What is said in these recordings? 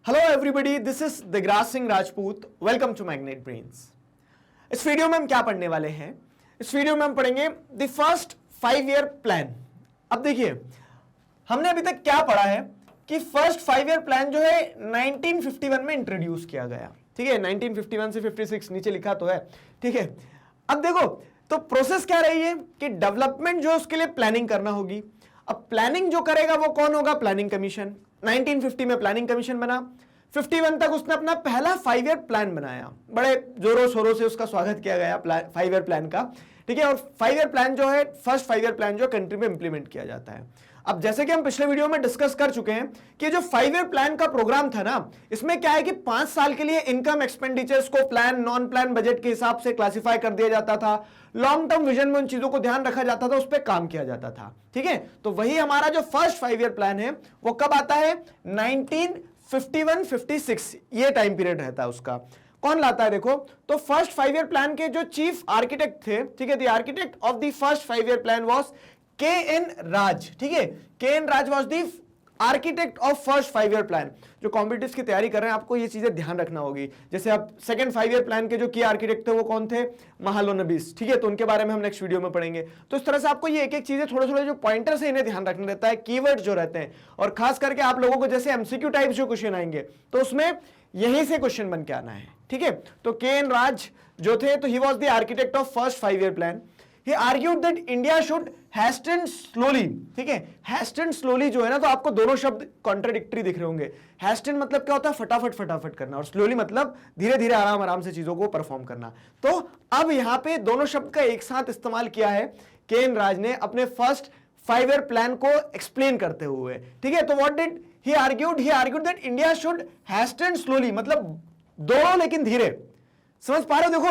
Hello everybody, this is Digraj Singh Rajput. Welcome to Magnet Brains. इस video में हम क्या पढ़ने वाले हैं? इस वीडियो में हम पढ़ेंगे द फर्स्ट 5 ईयर प्लान। अब देखिए, हमने अभी तक क्या पढ़ा है कि फर्स्ट 5 ईयर प्लान जो है 1951 में इंट्रोड्यूस किया गया। ठीक है, 1951 से 56 नीचे लिखा तो है। ठीक है, अब देखो तो प्रोसेस क्या रही है कि डेवलपमेंट जो उसके लिए प्लानिंग करना होगी। अब प्लानिंग जो करेगा वो कौन होगा? Planning commission. 1950 में प्लानिंग कमीशन बना, 51 तक उसने अपना पहला 5 ईयर प्लान बनाया। बड़े जोरों शोरों से उसका स्वागत किया गया 5 ईयर प्लान का। ठीक है, और 5 ईयर प्लान जो है, फर्स्ट 5 ईयर प्लान जो कंट्री में इंप्लीमेंट किया जाता है। अब जैसे कि हम पिछले वीडियो में डिस्कस कर चुके हैं कि जो 5 ईयर प्लान का प्रोग्राम था ना, इसमें क्या है कि 5 साल के लिए इनकम एक्सपेंडिचर्स को प्लान नॉन प्लान बजट के हिसाब से क्लासिफाई कर दिया जाता था। लॉन्ग टर्म विजन में उन चीजों को ध्यान रखा जाता था, उस पर काम किया जाता था। ठीक है, तो वही हमारा जो फर्स्ट 5 ईयर प्लान है वो कब आता है? 1951-56 ये टाइम पीरियड रहता है उसका। कौन लाता है? देखो तो फर्स्ट 5 ईयर प्लान के जो चीफ आर्किटेक्ट थे, ठीक है, the architect of the first 5 year plan was K N. Raj. ठीक है, K N. Raj was the architect of first 5 year plan. जो कॉम्पिटिटिव्स की तैयारी कर रहे हैं आपको ये चीजें ध्यान रखना होगी। जैसे आप सेकंड 5 ईयर प्लान के जो की आर्किटेक्ट थे वो कौन थे? महालोनबिस। ठीक है, तो उनके बारे में हम नेक्स्ट वीडियो में पढ़ेंगे। तो इस तरह से आपको ये एक एक चीजें थोड़े थोड़े जो पॉइंटर्स है इन्हें ध्यान रखना रहता है, कीवर्ड जो रहते हैं। और खास करके आप लोगों को जैसे एमसीक्यू टाइप जो क्वेश्चन आएंगे तो उसमें यहीं से क्वेश्चन बन के आना है। ठीक है, तो के.एन. राज जो थे तो he was the architect of first 5 year plan. He argued that India should hasten slowly। ठीक है, hasten slowly जो है ना, तो आपको दोनों शब्द कॉन्ट्राडिक्टरी दिख रहे होंगे। hasten मतलब क्या होता है? फटाफट फटाफट करना, और slowly मतलब धीरे धीरे आराम आराम से चीजों को परफॉर्म करना। तो अब यहां पे दोनों शब्द का एक साथ इस्तेमाल किया है के.एन. राज ने अपने फर्स्ट 5 ईयर प्लान को एक्सप्लेन करते हुए। ठीक है, तो what did he argued? He argued that India should hasten slowly, मतलब दोनों लेकिन धीरे। समझ पा रहे हो? देखो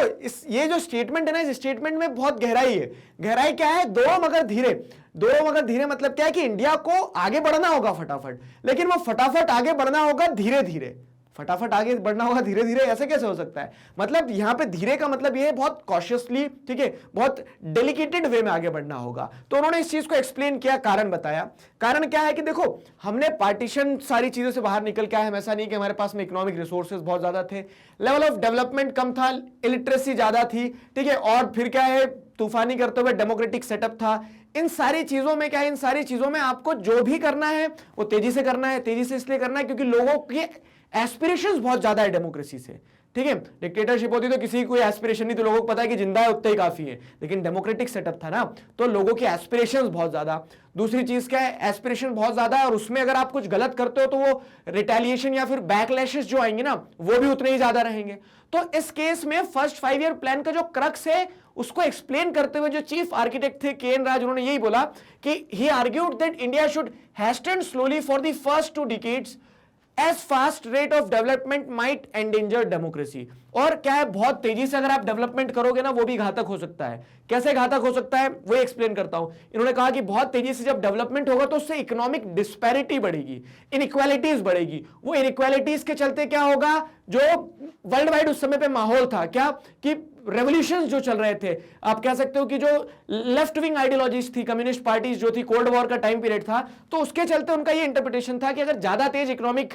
ये जो स्टेटमेंट है ना, इस स्टेटमेंट में बहुत गहराई है। गहराई क्या है? दो मगर धीरे। दो मगर धीरे मतलब क्या है कि इंडिया को आगे बढ़ना होगा फटाफट, लेकिन वो फटाफट आगे बढ़ना होगा धीरे धीरे। फटाफट आगे बढ़ना होगा धीरे धीरे, ऐसे कैसे हो सकता है? मतलब यहां पे धीरे का मतलब ये है बहुत कॉशियसली, ठीक है, बहुत डेलिकेटेड वे में आगे बढ़ना होगा। तो उन्होंने इस चीज को एक्सप्लेन किया, कारण बताया। कारण क्या है कि देखो, हमने पार्टीशन सारी चीजों से बाहर निकल के आए हम। ऐसा नहीं कि हमारे पास में इकोनॉमिक रिसोर्सेज बहुत ज्यादा थे, लेवल ऑफ डेवलपमेंट कम था, इलिटरेसी ज्यादा थी। ठीक है, और फिर क्या है, तूफानी करते हुए डेमोक्रेटिक सेटअप था। इन सारी चीजों में क्या है, इन सारी चीजों में आपको जो भी करना है वो तेजी से करना है। तेजी से इसलिए करना है क्योंकि लोगों की एस्पिरेशंस बहुत ज्यादा है डेमोक्रेसी से। ठीक है, डिक्टेटरशिप होती तो किसी की कोई एस्पिरेशन नहीं, तो लोगों को पता है कि जिंदा है उतना ही काफी है। लेकिन डेमोक्रेटिक सेटअप था ना, तो लोगों की एस्पिरेशंस बहुत ज्यादा। दूसरी चीज क्या है? एस्पिरेशन बहुत ज्यादा है, और उसमें अगर आप कुछ गलत करते हो तो वो रिटेलिएशन या फिर बैकलैशेस जो आएंगे ना, वो भी उतने ही ज्यादा रहेंगे। तो इस केस में फर्स्ट 5 ईयर प्लान का जो क्रक्स है उसको एक्सप्लेन करते हुए जो चीफ आर्किटेक्ट थे के.एन. राज, उन्होंने यही बोला कि he argued that India should hasten slowly for the first 2 decades as fast rate of development might endanger democracy। और क्या है, बहुत तेजी से अगर आप डेवलपमेंट करोगे ना, वो भी घातक हो सकता है। कैसे घातक हो सकता है वो एक्सप्लेन करता हूं। इन्होंने कहा कि बहुत तेजी से जब डेवलपमेंट होगा तो उससे इकोनॉमिक डिस्पैरिटी बढ़ेगी, इनइक्वालिटीज बढ़ेगी। वो इनइक्वालिटीज के चलते क्या होगा, जो वर्ल्ड वाइड उस समय पे माहौल था क्या कि रेवोल्यूशंस जो चल रहे थे, आप कह सकते हो कि जो लेफ्ट विंग आइडियोलॉजीज थी, कम्युनिस्ट पार्टीज जो थी, कोल्ड वॉर का टाइम पीरियड था, तो उसके चलते उनका ये इंटरप्रिटेशन था कि अगर ज्यादा तेज इकोनॉमिक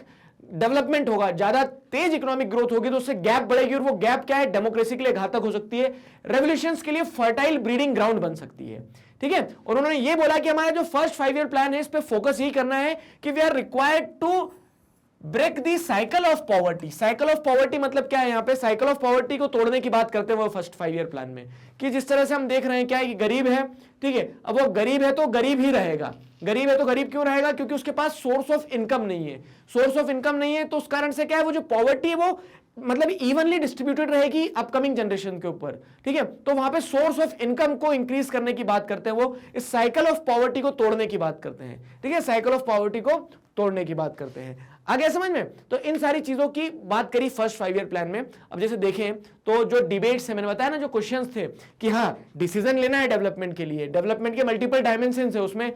डेवलपमेंट होगा, ज्यादा तेज इकोनॉमिक ग्रोथ होगी तो उससे गैप बढ़ेगी, और वो गैप क्या है, डेमोक्रेसी के लिए घातक हो सकती है, रेवोल्यूशंस के लिए फर्टाइल ब्रीडिंग ग्राउंड बन सकती है। ठीक है, और उन्होंने ये बोला कि हमारा जो फर्स्ट 5 ईयर प्लान है इस पे फोकस यही करना है कि we are required to break the cycle of poverty. Cycle of poverty मतलब क्या है? यहां पे साइकिल ऑफ पॉवर्टी को तोड़ने की बात करते हैं वो फर्स्ट 5 ईयर प्लान में, कि जिस तरह से हम देख रहे हैं क्या है कि गरीब है, ठीक है, अब वो गरीब है तो गरीब ही रहेगा। गरीब है तो गरीब क्यों रहेगा? क्योंकि उसके पास सोर्स ऑफ इनकम नहीं है। सोर्स ऑफ इनकम नहीं है तो उस कारण से क्या है, वो जो पॉवर्टी है वो मतलब इवनली डिस्ट्रीब्यूटेड रहेगी अपकमिंग जनरेशन के ऊपर। ठीक है, तो वहां पे सोर्स ऑफ इनकम को इंक्रीज करने की बात करते हैं, वो इस साइकिल ऑफ पॉवर्टी को तोड़ने की बात करते हैं। ठीक है, साइकिल ऑफ पॉवर्टी को तोड़ने की बात करते हैं। आगे समझ में? तो इन सारी चीजों की बात करी फर्स्ट 5 ईयर प्लान में। अब जैसे देखें तो जो डिबेट्स है, मैंने बताया ना जो क्वेश्चंस थे कि हाँ डिसीजन लेना है डेवलपमेंट के लिए, डेवलपमेंट के मल्टीपल डायमेंशंस है, उसमें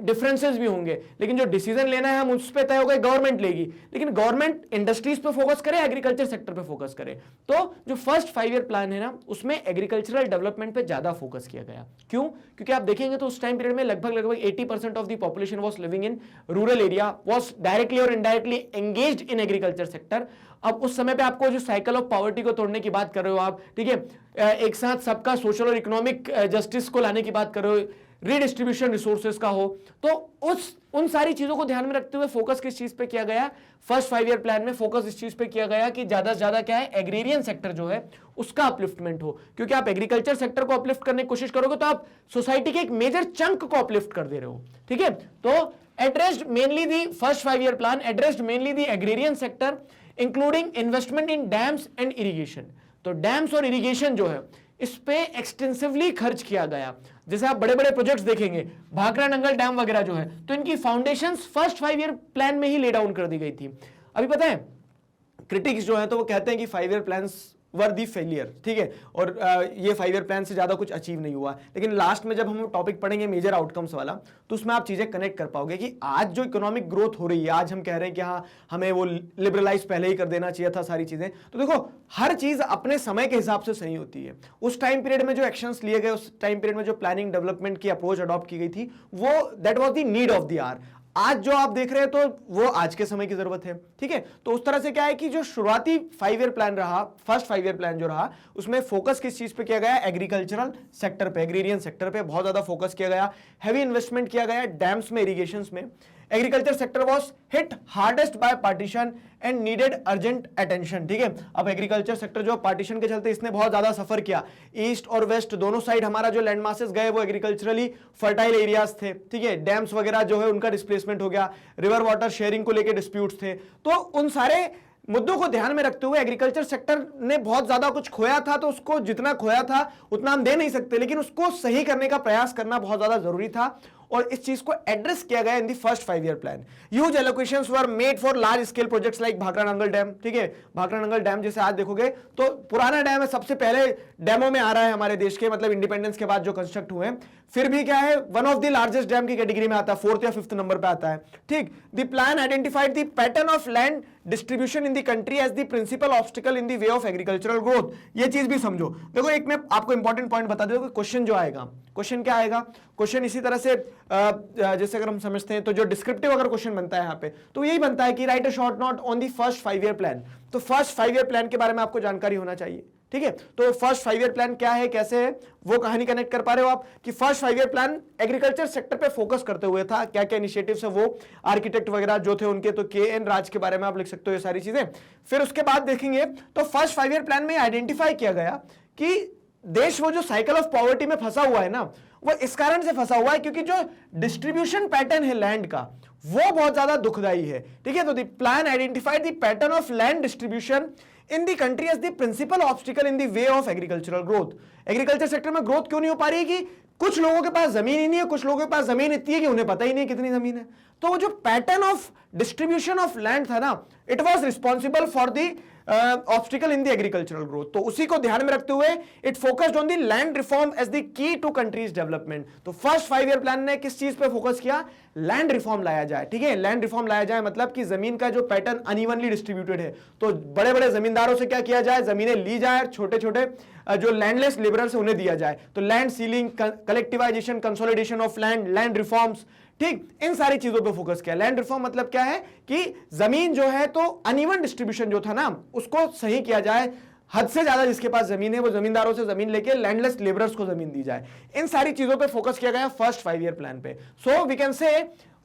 डिफरेंसेस भी होंगे, लेकिन जो डिसीजन लेना है हम उस पर तय होगा गवर्नमेंट लेगी, लेकिन गवर्नमेंट इंडस्ट्रीज पे फोकस करे, एग्रीकल्चर सेक्टर पे फोकस करे। तो जो फर्स्ट 5 ईयर प्लान है ना उसमें एग्रीकल्चरल डेवलपमेंट पे ज्यादा फोकस किया गया। क्यों? क्योंकि आप देखेंगे तो उस टाइम पीरियड में लगभग 80% of the population was living in rural area, was directly और indirectly engaged in agriculture sector. अब उस समय पे आपको जो साइकिल ऑफ पॉवर्टी को तोड़ने की बात कर रहे हो आप, ठीक है, एक साथ सबका सोशल और इकोनॉमिक जस्टिस को लाने की बात कर रहे हो, रीडिस्ट्रीब्यूशन रिसोर्सेज का हो, तो उन सारी चीजों को ध्यान में रखते हुए फोकस किस चीज पे किया गया? फर्स्ट 5 ईयर प्लान में फोकस इस चीज पे किया गया कि ज्यादा से ज्यादा क्या है, एग्रीरियन सेक्टर जो है उसका अपलिफ्टमेंट हो। क्योंकि आप एग्रीकल्चर सेक्टर को अपलिफ्ट करने की कोशिश करोगे तो आप सोसाइटी के एक मेजर चंक को अपलिफ्ट कर दे रहे हो, ठीक है। तो addressed mainly the first 5 year plan addressed mainly the agrarian sector including investment in dams and irrigation. तो डैम्स और इरिगेशन जो है इस पे एक्सटेंसिवली खर्च किया गया। जैसे आप बड़े बड़े प्रोजेक्ट्स देखेंगे, भाखड़ा नंगल डैम वगैरह जो है, तो इनकी फाउंडेशंस फर्स्ट 5 ईयर प्लान में ही ले डाउन कर दी गई थी। अभी पता है क्रिटिक्स जो है तो वो कहते हैं कि 5 ईयर प्लान्स वर दी फेलियर, ठीक है, और ये 5 ईयर प्लान से ज्यादा कुछ अचीव नहीं हुआ। लेकिन लास्ट में जब हम टॉपिक पढ़ेंगे मेजर आउटकम्स वाला, तो उसमें आप चीजें कनेक्ट कर पाओगे कि आज जो इकोनॉमिक ग्रोथ हो रही है, आज हम कह रहे हैं कि हाँ हमें वो लिबरलाइज पहले ही कर देना चाहिए था सारी चीजें, तो देखो हर चीज अपने समय के हिसाब से सही होती है। उस टाइम पीरियड में जो एक्शंस लिए गए, उस टाइम पीरियड में जो प्लानिंग डेवलपमेंट की अप्रोच अडॉप्ट की गई थी, वो that was the need of the hour. आज जो आप देख रहे हैं तो वो आज के समय की जरूरत है, ठीक है। तो उस तरह से क्या है कि जो शुरुआती 5 ईयर प्लान रहा, फर्स्ट 5 ईयर प्लान जो रहा, उसमें फोकस किस चीज पे किया गया? एग्रीकल्चरल सेक्टर पे, एग्रीरियन सेक्टर पे बहुत ज्यादा फोकस किया गया, हैवी इन्वेस्टमेंट किया गया डैम्स में, इरिगेशंस में। Agriculture sector was hit hardest by partition and needed urgent attention, ठीक है। अब एग्रीकल्चर सेक्टर जो पार्टीशन के चलते इसने बहुत ज्यादा सफर किया। ईस्ट और वेस्ट दोनों साइड हमारा जो लैंड मासेस गए वो एग्रीकल्चरली फर्टाइल एरियाज थे, ठीक है। डैम्स वगैरह जो है उनका डिस्प्लेसमेंट हो गया, रिवर वाटर शेयरिंग को लेकर डिस्प्यूट्स थे। तो उन सारे मुद्दों को ध्यान में रखते हुए एग्रीकल्चर सेक्टर ने बहुत ज्यादा कुछ खोया था, तो उसको जितना खोया था उतना हम दे नहीं सकते, लेकिन उसको सही करने का प्रयास करना बहुत ज्यादा जरूरी था, और इस चीज को एड्रेस किया गया in the first 5 year plan. Huge allocations were made for large scale projects like Bhakra Nangal dam, ठीक है। भाखड़ा नंगल डैम जैसे आज देखोगे तो पुराना डैम है, सबसे पहले डैमों में आ रहा है हमारे देश के, मतलब इंडिपेंडेंस के बाद जो कंस्ट्रक्ट हुए हैं, फिर भी क्या है, one of the largest dam की कैटेगरी में आता है, 4th या 5th नंबर पे आता है, ठीक। The plan identified the pattern of land distribution in the country as the principal obstacle in the way of agricultural growth. ये चीज भी समझो। देखो एक मैं आपको इंपॉर्टेंट पॉइंट बता दूं, क्वेश्चन जो आएगा, क्वेश्चन क्या आएगा? क्वेश्चन इसी तरह से जैसे अगर हम समझते हैं तो जो डिस्क्रिप्टिव अगर क्वेश्चन बनता है यहाँ पे, तो यही बनता है कि right a short note on the first 5 year plan. तो फर्स्ट 5 ईयर प्लान के बारे में आपको जानकारी होना चाहिए, ठीक है। तो फर्स्ट 5 ईयर प्लान क्या है, कैसे है, वो कहानी कनेक्ट कर पा रहे हो आप कि first 5 year plan agriculture sector पे फोकस करते हुए था। क्या क्या इनिशिएटिव्स है वो, आर्किटेक्ट वगैरह जो थे उनके, तो KN राज के बारे में आप लिख सकते हो ये सारी चीजें। फिर उसके बाद देखेंगे तो फर्स्ट 5 ईयर प्लान में आइडेंटिफाई किया गया कि देश वो जो साइकिल ऑफ पॉवर्टी में फंसा हुआ है ना, वो इस कारण से फंसा हुआ है क्योंकि जो डिस्ट्रीब्यूशन पैटर्न है लैंड का वो बहुत ज्यादा दुखदाई है, ठीक है। तो the plan identified the pattern of land distribution in the country as the principal obstacle in the way of agricultural growth. Agriculture sector में ग्रोथ क्यों नहीं हो पा रही है कि कुछ लोगों के पास जमीन ही नहीं है, कुछ लोगों के पास जमीन इतनी है कि उन्हें पता ही नहीं कितनी जमीन है। तो वो जो pattern of distribution of land था ना, it was responsible for the obstacle in the agricultural growth. तो उसी को ध्यान में रखते हुए it focused on the land reform as the key to country's development. तो फर्स्ट 5 ईयर प्लान ने किस चीज पे फोकस किया? लैंड रिफॉर्म लाया जाए, ठीक है। लैंड रिफॉर्म लाया जाए मतलब कि जमीन का जो पैटर्न अनइवनली डिस्ट्रीब्यूटेड है, तो बड़े बड़े जमींदारों से क्या किया जाए, जमीनें ली जाए, छोटे छोटे जो लैंडलेस लेबरर्स है उन्हें दिया जाए। तो land ceiling, collectivisation, consolidation of land, land reforms, ठीक, इन सारी चीजों पे फोकस किया। लैंड रिफॉर्म मतलब क्या है कि जमीन जो है तो अनइवन डिस्ट्रीब्यूशन जो था ना उसको सही किया जाए, हद से ज्यादा जिसके पास जमीन है वो जमींदारों से जमीन लेके लैंडलेस लेबरर्स को जमीन दी जाए। इन सारी चीजों पे फोकस किया गया फर्स्ट 5 ईयर प्लान पे। So we can say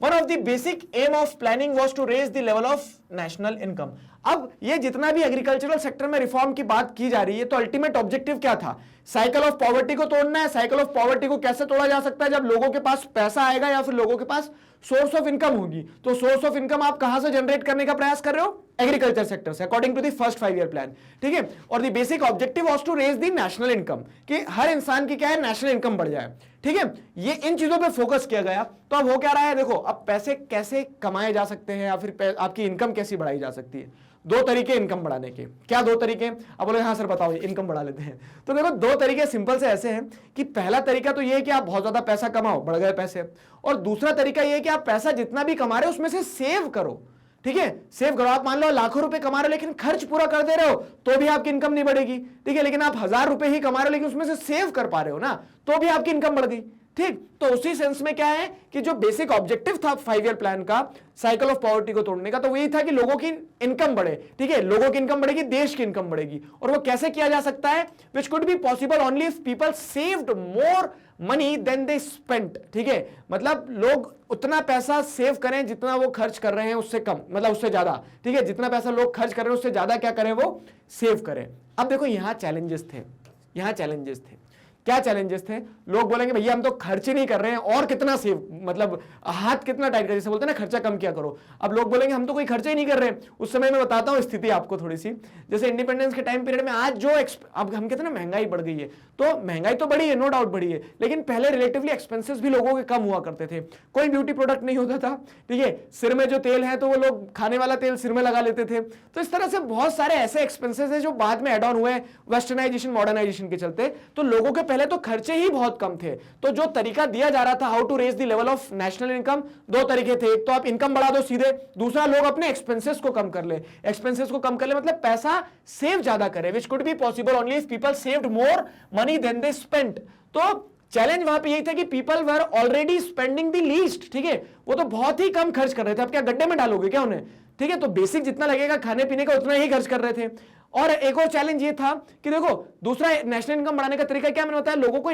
one of the basic aim of planning was to raise the level of national income. अब ये जितना भी एग्रीकल्चरल सेक्टर में रिफॉर्म की बात की जा रही है, तो अल्टीमेट ऑब्जेक्टिव क्या था? साइकिल ऑफ पॉवर्टी को तोड़ना है। साइकिल ऑफ पॉवर्टी को कैसे तोड़ा जा सकता है? जब लोगों के पास पैसा आएगा या फिर लोगों के पास सोर्स ऑफ इनकम होगी। तो सोर्स ऑफ इनकम आप कहां से जनरेट करने का प्रयास कर रहे हो? एग्रीकल्चर सेक्टर से according to the first 5 year plan, ठीक है। और the basic objective was to raise the national income, कि हर इंसान की क्या है, नेशनल इनकम बढ़ जाए, ठीक है। ये इन चीजों पे फोकस किया गया। तो अब हो क्या रहा है, देखो अब पैसे कैसे कमाए जा सकते हैं या फिर आपकी इनकम कैसी बढ़ाई जा सकती है। दो तरीके इनकम बढ़ाने के, क्या दो तरीके? अब बोले हाँ सर बताओ, इनकम बढ़ा लेते हैं। तो देखो दो तरीके सिंपल से ऐसे हैं कि पहला तरीका तो ये है कि आप बहुत ज्यादा पैसा कमाओ, बढ़ गए पैसे, और दूसरा तरीका ये है कि आप पैसा जितना भी कमा रहे हो उसमें से सेव करो, ठीक है। सेव करो, आप मान लो लाखों रुपए कमा रहे हो लेकिन खर्च पूरा कर दे रहे हो तो भी आपकी इनकम नहीं बढ़ेगी, ठीक है। लेकिन आप 1000 रुपए ही कमा रहे हो लेकिन उसमें से सेव कर पा रहे हो ना, तो भी आपकी इनकम बढ़ गई, ठीक। तो उसी सेंस में क्या है कि जो बेसिक ऑब्जेक्टिव था 5 ईयर प्लान का, साइकिल ऑफ पॉवर्टी को तोड़ने का, तो वही था कि लोगों की इनकम बढ़े, ठीक है। लोगों की इनकम बढ़ेगी, देश की इनकम बढ़ेगी। और वो कैसे किया जा सकता है? Which could be possible only if people saved more money than they spent, ठीक है। मतलब लोग उतना पैसा सेव करें जितना वो खर्च कर रहे हैं उससे कम, मतलब उससे ज्यादा, ठीक है। जितना पैसा लोग खर्च कर रहे हैं उससे ज्यादा क्या करें, वो सेव करें। अब देखो यहां चैलेंजेस थे, यहां चैलेंजेस थे। क्या चैलेंजेस थे? लोग बोलेंगे भैया हम तो खर्च ही नहीं कर रहे हैं और कितना सेव, मतलब हाथ कितना टाइट कर, जैसे बोलते हैं ना खर्चा कम किया करो। अब लोग बोलेंगे हम तो कोई खर्चा ही नहीं कर रहे हैं। उस समय मैं बताता हूं स्थिति आपको थोड़ी सी, जैसे इंडिपेंडेंस के टाइम पीरियड में आज जो अब हम कहते हैं ना महंगाई बढ़ गई है, तो महंगाई तो बढ़ी है, नो डाउट बढ़ी है, लेकिन पहले रिलेटिवली एक्सपेंसेस भी लोगों के कम हुआ करते थे। कोई ब्यूटी प्रोडक्ट नहीं होता था, ठीक है। सिर में जो तेल है तो वो लोग खाने वाला तेल सिर में लगा लेते थे। तो इस तरह से बहुत सारे ऐसे एक्सपेंसेस है जो बाद में एड ऑन हुए वेस्टर्नाइजेशन मॉडर्नाइजेशन के चलते। तो लोगों के पहले तो खर्चे ही बहुत कम थे। तो जो तरीका दिया जा रहा था how to raise the level of national income, दो तरीके थे। एक तो आप इनकम बढ़ा दो सीधे, दूसरा लोग अपने एक्सपेंसेस को कम कर ले। एक्सपेंसेस को कम कर ले मतलब पैसा सेव ज्यादा करे, which could be possible only if people saved more money than they spent. तो चैलेंज वहां पे यही था कि people were already spending the least, ठीक है। वो तो बहुत ही कम खर्च कर रहे थे। अब क्या गड्ढे में डालोगे क्या उन्हें, ठीक है। तो बेसिक जितना लगेगा खाने पीने का उतना ही खर्च कर रहे थे। और एक और चैलेंज ये था कि देखो दूसरा नेशनल इनकम बढ़ाने का तरीका क्या, मैंने बताया लोगों को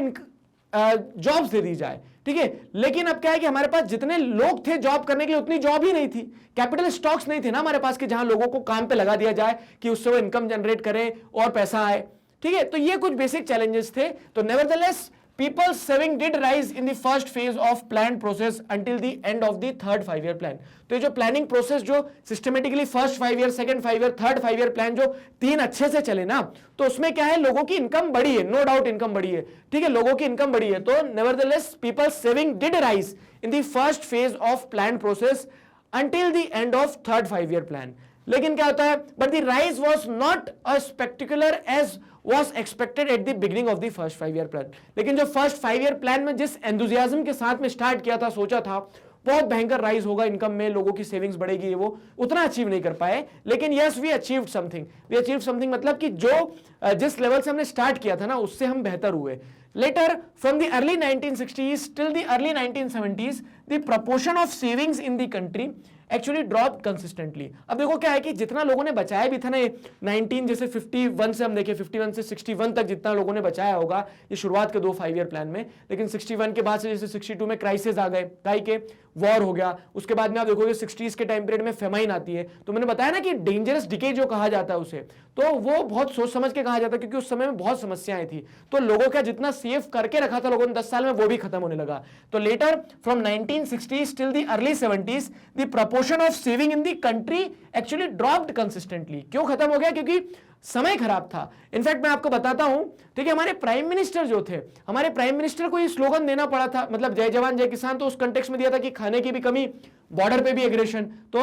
जॉब्स दे दी जाए, ठीक है। लेकिन अब क्या है कि हमारे पास जितने लोग थे जॉब करने के लिए उतनी जॉब ही नहीं थी, कैपिटल स्टॉक्स नहीं थे ना हमारे पास कि जहां लोगों को काम पे लगा दिया जाए कि उससे वो इनकम जनरेट करे और पैसा आए, ठीक है। तो ये कुछ बेसिक चैलेंजेस थे। तो nevertheless people's saving did rise in the first phase of planned process until the end of the third 5 year plan। तो ये जो प्लानिंग प्रोसेस जो systematically first 5 year, second 5 year, third 5 year plan जो तीन अच्छे से चले ना, तो उसमें क्या है लोगों की इनकम बढ़ी है, नो डाउट इनकम बढ़ी है, ठीक है। लोगों की इनकम बढ़ी है। तो nevertheless people's saving did rise in the first phase of planned process until the end of third 5 year plan। लेकिन क्या होता है, but the rise was not a spectacular as was expected at the beginning of the first 5 year plan. लेकिन जो first 5 year plan में जिस enthusiasm के साथ में स्टार्ट किया था, सोचा था बहुत भयंकर राइज होगा इनकम में, लोगों की सेविंग्स बढ़ेगी, वो उतना अचीव नहीं कर पाए। लेकिन यस वी अचीव्ड समथिंग, मतलब कि जो जिस लेवल से हमने स्टार्ट किया था ना उससे हम बेहतर हुए। Later, from the early 1960s till the early 1970s, the proportion of savings in the country actually dropped consistently। अब देखो क्या है कि जितना लोगों ने बचाया भी था ना, 19 जैसे 51 से हम देखें 51 से 61 तक जितना लोगों ने बचाया होगा ये शुरुआत के दो 5 ईयर प्लान में, लेकिन 61 के बाद से जैसे 62 में क्राइसिस आ गए, काई के वॉर हो गया, उसके बाद में आप देखोगे 60s के टाइम पीरियड में फेमाइन आती है। तो मैंने बताया ना कि डेंजरस डिके जो कहा जाता है उसे, तो वो बहुत सोच समझ के कहा जाता है क्योंकि उस समय में बहुत समस्याएं थी। तो लोगों का जितना सेव करके रखा था लोगों ने 10 साल में वो भी खत्म होने लगा। तो later from 1960s till the early 70s the proportion of saving in the country actually dropped consistently। क्यों खत्म हो गया? क्योंकि समय खराब था। इनफैक्ट मैं आपको बताता हूं, ठीक है, हमारे प्राइम मिनिस्टर जो थे, हमारे प्राइम मिनिस्टर को ये स्लोगन देना पड़ा था, मतलब जय जवान जय किसान, तो उस कंटेक्स्ट में दिया था कि खाने की भी कमी, बॉर्डर पे भी एग्रेशन। तो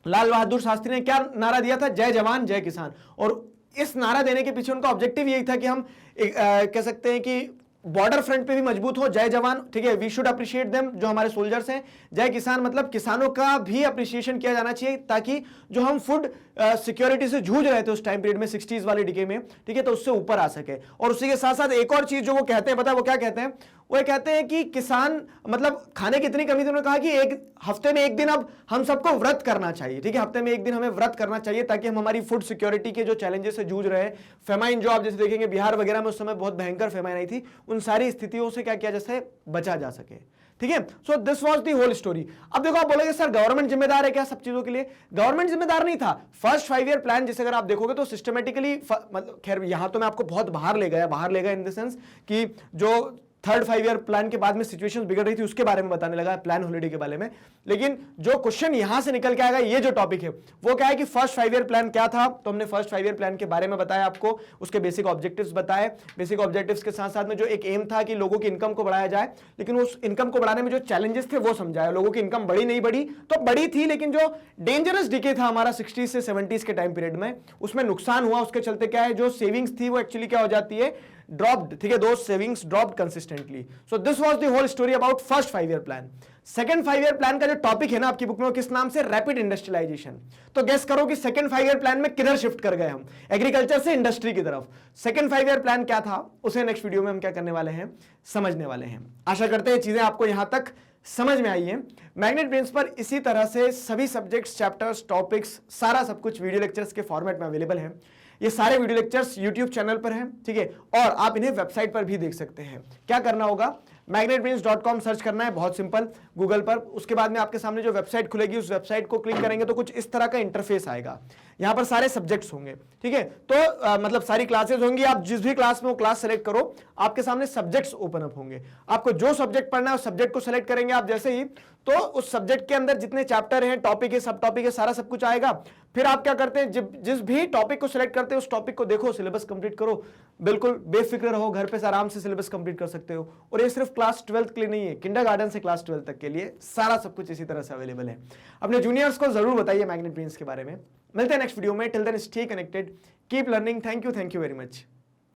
लाल बहादुर शास्त्री ने क्या नारा दिया था? जय जवान जय किसान। और इस नारा देने के पीछे उनका ऑब्जेक्टिव यही था कि हम कह सकते हैं कि बॉर्डर फ्रंट पे भी मजबूत हो, जय जवान, ठीक है, वी शुड अप्रिशिएट देम, जो हमारे सोल्जर्स हैं। जय किसान मतलब किसानों का भी अप्रिशिएशन किया जाना चाहिए, ताकि जो हम फूड सिक्योरिटी से जूझ रहे थे उस टाइम पीरियड में 60s वाले डिके में, ठीक है, तो उससे ऊपर आ सके। और उसी के साथ साथ एक और चीज जो वो कहते हैं, पता है वो क्या कहते हैं? वो कहते हैं कि किसान मतलब खाने की इतनी कमी थी, उन्होंने कहा कि एक हफ्ते में एक दिन अब हम सबको व्रत करना चाहिए, ठीक है, हफ्ते में एक दिन हमें व्रत करना चाहिए ताकि हम हमारी फूड सिक्योरिटी के जो चैलेंजेस से जूझ रहे हैं, फेमाइन जो आप जैसे देखेंगे बिहार वगैरह में उस समय बहुत भयंकर फेमाइन आई थी, उन सारी स्थितियों से क्या किया जैसे बचा जा सके, ठीक है। So this was the whole story. अब देखो आप बोलोगे सर गवर्नमेंट जिम्मेदार है क्या सब चीजों के लिए? गवर्नमेंट जिम्मेदार नहीं था। फर्स्ट 5 ईयर प्लान जिसे अगर आप देखोगे तो सिस्टमेटिकली, मतलब खैर यहां तो मैं आपको बहुत बाहर ले गया इन द सेंस कि जो थर्ड 5 ईयर प्लान के बाद में सिचुएशंस बिगड़ रही थी उसके बारे में बताने लगा, प्लान हॉलिडे के बारे में। लेकिन जो क्वेश्चन यहां से निकल के आएगा, ये जो टॉपिक है वो क्या है कि फर्स्ट 5 ईयर प्लान क्या था, तो हमने फर्स्ट 5 ईयर प्लान के बारे में बताया आपको, उसके बेसिक ऑब्जेक्टिव्स बताए, बेसिक ऑब्जेक्टिव्स के साथ साथ में जो एक एम था कि लोगों की इनकम को बढ़ाया जाए, लेकिन उस इनकम को बढ़ाने में जो चैलेंजेस थे वो समझाया। लोगों की इनकम बढ़ी नहीं बढ़ी, तो बढ़ी थी, लेकिन जो डेंजरस डिके था हमारा 60 से 70s के टाइम पीरियड में, उसमें नुकसान हुआ। उसके चलते क्या है, जो सेविंग्स थी वो एक्चुअली क्या हो जाती है, ड्रॉप्ड, ठीक है, though savings dropped consistently. So this was the whole story about first 5 year plan. Second 5 year plan का जो टॉपिक है ना आपकी बुक में, किस नाम से, रैपिड इंडस्ट्रियलाइजेशन। तो गेस करो कि सेकंड 5 ईयर प्लान में किधर शिफ्ट कर गए हम, एग्रीकल्चर से इंडस्ट्री की तरफ। सेकंड 5 ईयर प्लान क्या था, उसे नेक्स्ट वीडियो में हम क्या करने वाले हैं, समझने वाले हैं। आशा करते हैं चीजें आपको यहां तक समझ में आई है। मैग्नेट ब्रेन्स पर इसी तरह से सभी सब्जेक्ट्स, चैप्टर्स, टॉपिक्स, सारा सब कुछ वीडियो लेक्चर्स के फॉर्मेट में अवेलेबल है। ये सारे वीडियो लेक्चर्स यूट्यूब चैनल पर हैं, ठीक है, और आप इन्हें वेबसाइट पर भी देख सकते हैं। क्या करना होगा, magnetbrains.com सर्च करना है, बहुत सिंपल, गूगल पर। उसके बाद में आपके सामने जो वेबसाइट खुलेगी, उस वेबसाइट को क्लिक करेंगे तो कुछ इस तरह का इंटरफेस आएगा। यहाँ पर सारे सब्जेक्ट्स होंगे, ठीक है, तो मतलब सारी क्लासेस होंगी। आप जिस भी क्लास में वो क्लास सेलेक्ट करो, आपके सामने सब्जेक्ट्स ओपन अप होंगे। आपको जो सब्जेक्ट पढ़ना है उस सब्जेक्ट को सेलेक्ट करेंगे आप जैसे ही, तो उस सब्जेक्ट के अंदर जितने चैप्टर हैं, टॉपिक है, सब टॉपिक है, सारा सब कुछ आएगा। फिर आप क्या करते हैं, जिस भी टॉपिक को सिलेक्ट करते हैं उस टॉपिक को देखो, सिलेबस कंप्लीट करो, बिल्कुल बेफिक्र रहो, घर पे आराम से सिलेबस कंप्लीट कर सकते हो। और ये सिर्फ क्लास 12th के लिए नहीं है, किंडरगार्टन से क्लास 12th तक के लिए सारा सब कुछ इसी तरह से अवेलेबल है। अपने जूनियर्स को जरूर बताइए मैग्नेट ब्रेन्स के बारे में। मिलते हैं नेक्स्ट वीडियो में, till then stay connected, keep learning. Thank you very much.